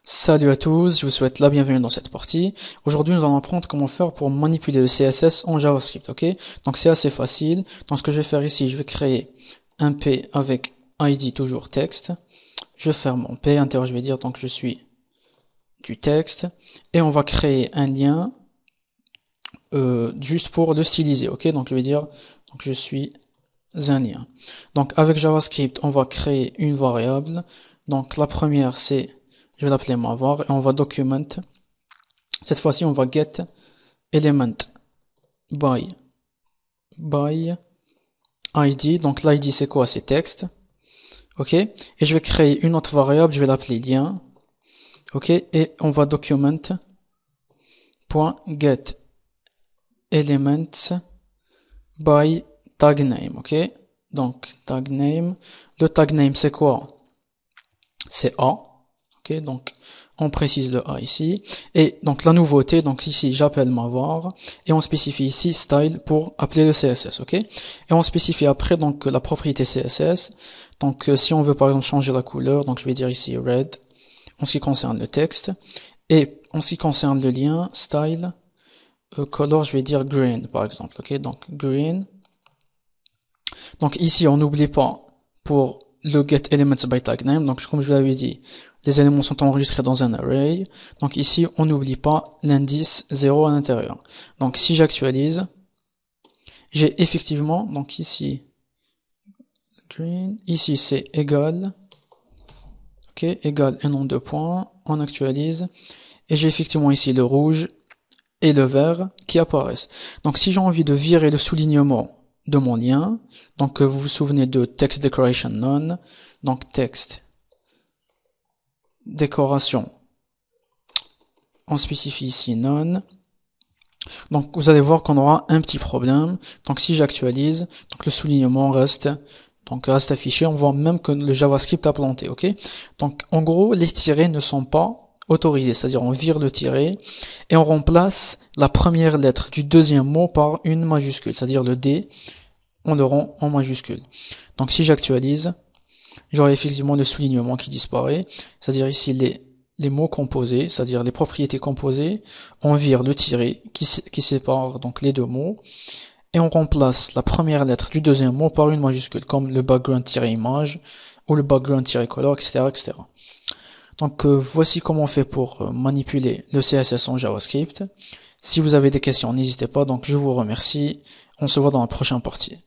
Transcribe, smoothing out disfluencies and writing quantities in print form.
Salut à tous, je vous souhaite la bienvenue dans cette partie. Aujourd'hui, nous allons apprendre comment faire pour manipuler le CSS en JavaScript, ok? Donc c'est assez facile. Donc ce que je vais faire ici, je vais créer un P avec ID toujours texte. Je ferme mon P, intérieur je vais dire donc je suis du texte. Et on va créer un lien juste pour le styliser, ok? Donc je vais dire donc je suis un lien. Donc avec JavaScript, on va créer une variable. Donc la première c'est je vais l'appeler mavar et on va document. Cette fois-ci, on va get element by id. Donc l'id c'est quoi? C'est texte. Ok. Et je vais créer une autre variable, je vais l'appeler lien. Ok. Et on va document .get elements by tag name. Ok. Donc tag name. Le tag name c'est quoi? C'est A. Okay, donc on précise le A ici, et donc la nouveauté, donc ici j'appelle ma var, et on spécifie ici style pour appeler le CSS, ok, et on spécifie après donc la propriété CSS, donc si on veut par exemple changer la couleur, donc je vais dire ici red, en ce qui concerne le texte, et en ce qui concerne le lien, style, color, je vais dire green par exemple, ok, donc green, donc ici on n'oublie pas pour le get elements by tag name, donc comme je vous l'avais dit, les éléments sont enregistrés dans un array, donc ici on n'oublie pas l'indice 0 à l'intérieur. Donc si j'actualise, j'ai effectivement, donc ici, green, ici c'est égal, ok, égal et non deux points, on actualise, et j'ai effectivement ici le rouge et le vert qui apparaissent. Donc si j'ai envie de virer le soulignement de mon lien, donc vous vous souvenez de text decoration none, donc texte décoration, on spécifie ici none. Donc vous allez voir qu'on aura un petit problème. Donc si j'actualise, donc le soulignement reste affiché. On voit même que le JavaScript a planté, ok. Donc en gros, les tirets ne sont pas autorisés, c'est-à-dire on vire le tiret et on remplace la première lettre du deuxième mot par une majuscule, c'est-à-dire le D, on le rend en majuscule. Donc si j'actualise, j'aurai effectivement le soulignement qui disparaît, c'est-à-dire ici les mots composés, c'est-à-dire les propriétés composées, on vire le tiret qui sépare donc les deux mots, et on remplace la première lettre du deuxième mot par une majuscule, comme le background-image, ou le background-color, etc., etc. Donc voici comment on fait pour manipuler le CSS en JavaScript. Si vous avez des questions, n'hésitez pas, donc je vous remercie, on se voit dans la prochaine partie.